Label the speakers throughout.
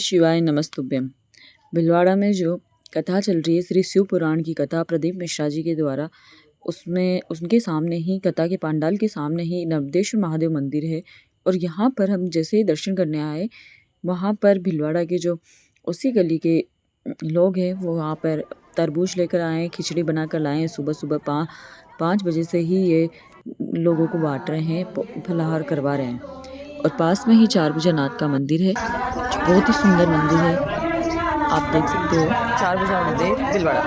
Speaker 1: शिवाय नमस्तुभ्यम। भिलवाड़ा में जो कथा चल रही है श्री शिव पुराण की कथा प्रदीप मिश्रा जी के द्वारा, उसमें उनके सामने ही कथा के पांडाल के सामने ही नवदेश्वर महादेव मंदिर है। और यहाँ पर हम जैसे ही दर्शन करने आए, वहाँ पर भिलवाड़ा के जो उसी गली के लोग हैं वो वहाँ पर तरबूज लेकर आए, खिचड़ी बना कर लाए हैं। सुबह सुबह 5 बजे से ही ये लोगों को बांट रहे हैं, फलाहार करवा रहे हैं। और पास में ही चार भुजानाथ का मंदिर है, जो बहुत ही सुंदर मंदिर है। आप देख सकते हो, चार भुजा मंदिर भिलवाड़ा।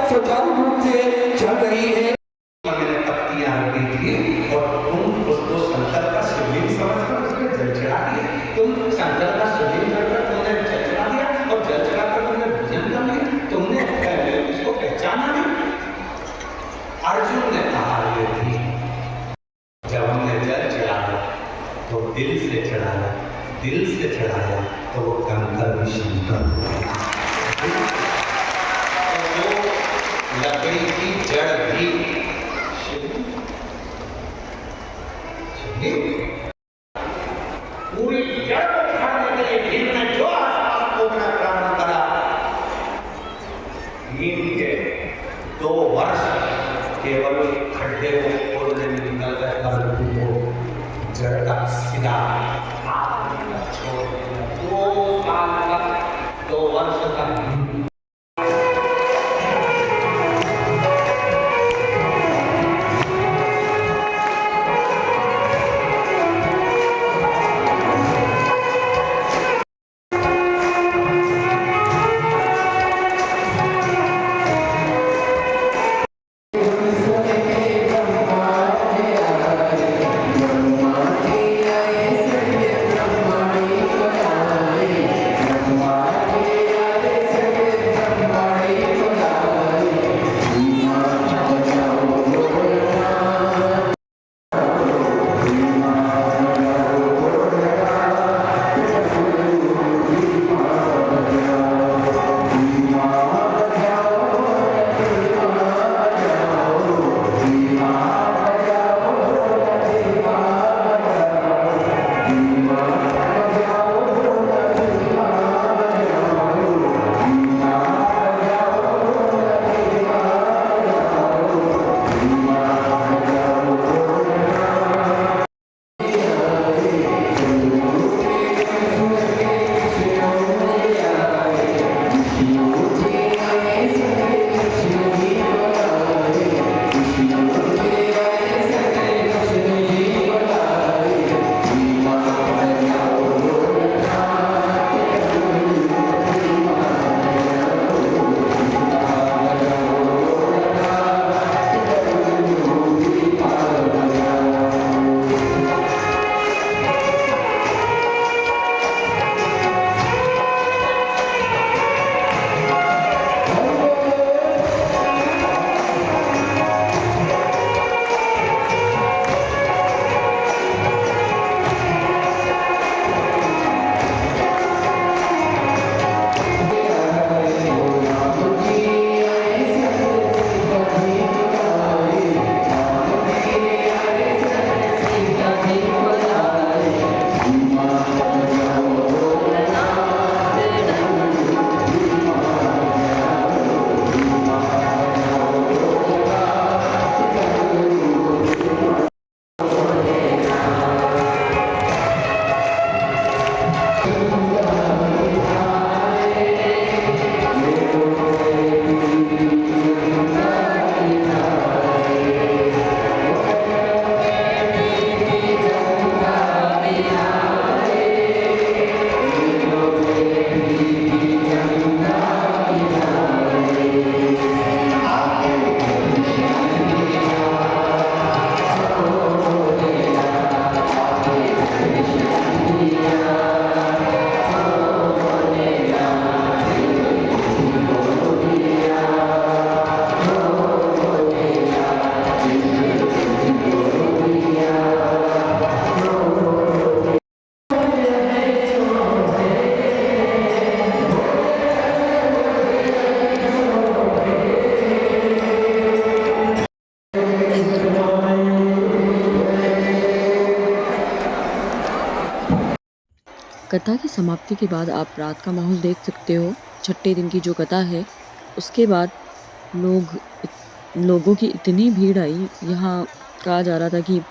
Speaker 2: सुचारू रूप से चल रही है। मैंने पत्तियां रखी थी और तुम उसको शंकर का शिवलिंग समझकर उसमें जल चढ़ा दिया। तुम शंकर का शिवलिंग करकर तुमने जल चढ़ा दिया और जल चढ़ाकर तुमने भजन कर लिया। तुमने उसको पहचाना नहीं। अर्जुन ने कहा ये थी, जब हमने जल चढ़ाया तो दिल से चढ़ाया, दिल से चढ़ाया तो वो कंकर भी शंकर हो गया। लकड़ी की जड़ भी पूरी जड़ को उखाड़ने के लिए भीम ने जो आसपास को अपना प्राण करा, भीम के 2 वर्ष केवल खड्डे को खोलने में निकल गए। परंतु वो जड़ का सीधा छोड़ दिया। 2 साल तक, 2 वर्ष तक
Speaker 1: कथा की समाप्ति के बाद आप रात का माहौल देख सकते हो। छठे दिन की जो कथा है उसके बाद लोगों की इतनी भीड़ आई, यहाँ कहा जा रहा था कि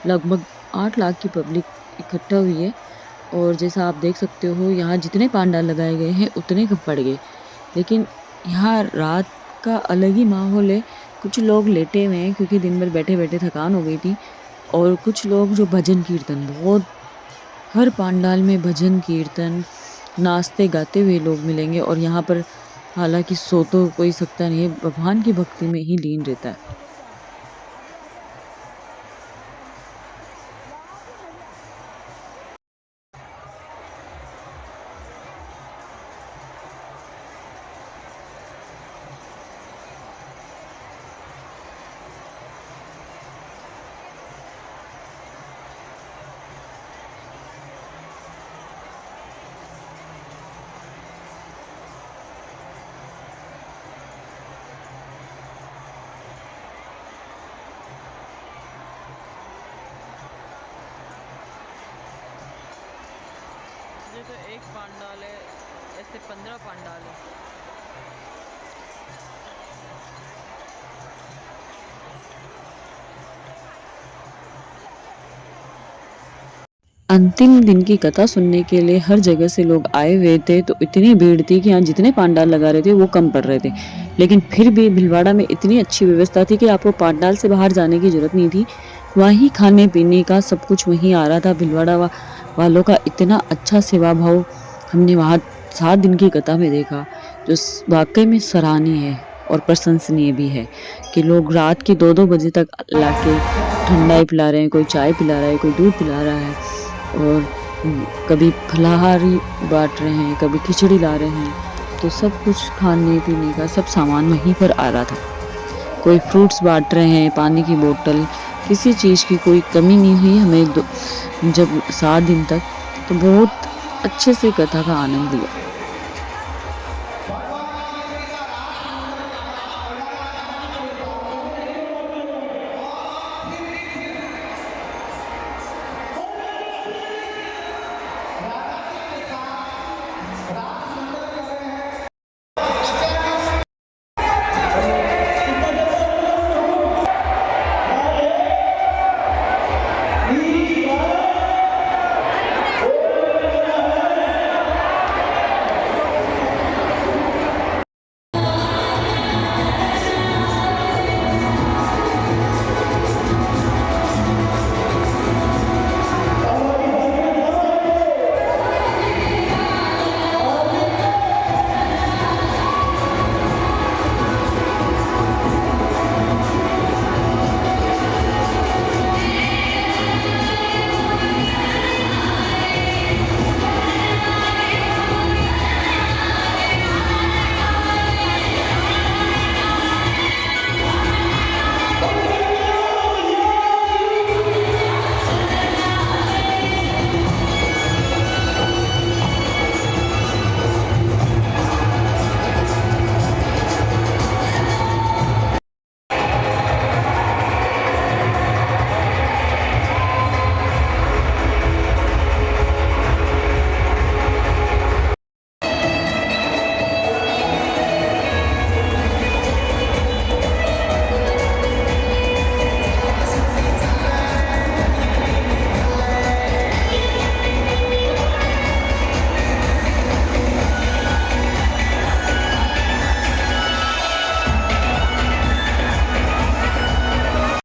Speaker 1: लगभग 8 लाख की पब्लिक इकट्ठा हुई है। और जैसा आप देख सकते हो यहाँ जितने पांडाल लगाए गए हैं उतने कम पड़ गए, लेकिन यहाँ रात का अलग ही माहौल है। कुछ लोग लेटे हुए हैं क्योंकि दिन भर बैठे बैठे थकान हो गई थी, और कुछ लोग जो भजन कीर्तन, बहुत हर पांडाल में भजन कीर्तन नाचते गाते हुए लोग मिलेंगे। और यहाँ पर हालांकि सो तो कोई सकता नहीं है, भगवान की भक्ति में ही लीन रहता है।
Speaker 3: ये तो एक पांडाल है, ऐसे 15 पांडाल है।
Speaker 1: अंतिम दिन की कथा सुनने के लिए हर जगह से लोग आए हुए थे, तो इतनी भीड़ थी कि यहाँ जितने पांडाल लगा रहे थे वो कम पड़ रहे थे। लेकिन फिर भी भीलवाड़ा में इतनी अच्छी व्यवस्था थी कि आपको पांडाल से बाहर जाने की जरूरत नहीं थी। वहीं खाने पीने का सब कुछ वहीं आ रहा था। भीलवाड़ा वालों का इतना अच्छा सेवा भाव हमने वहाँ 7 दिन की कथा में देखा, जो वाकई में सराहनीय है और प्रशंसनीय भी है कि लोग रात के 2-2 बजे तक लाके ठंडाई पिला रहे हैं, कोई चाय पिला रहा है, कोई दूध पिला रहा है, और कभी फलाहारी बांट रहे हैं, कभी खिचड़ी ला रहे हैं। तो सब कुछ खाने पीने का सब सामान वहीं पर आ रहा था। कोई फ्रूट्स बांट रहे हैं, पानी की बोतल, किसी चीज़ की कोई कमी नहीं हुई हमें जब 7 दिन तक। तो बहुत अच्छे से कथा का आनंद लिया।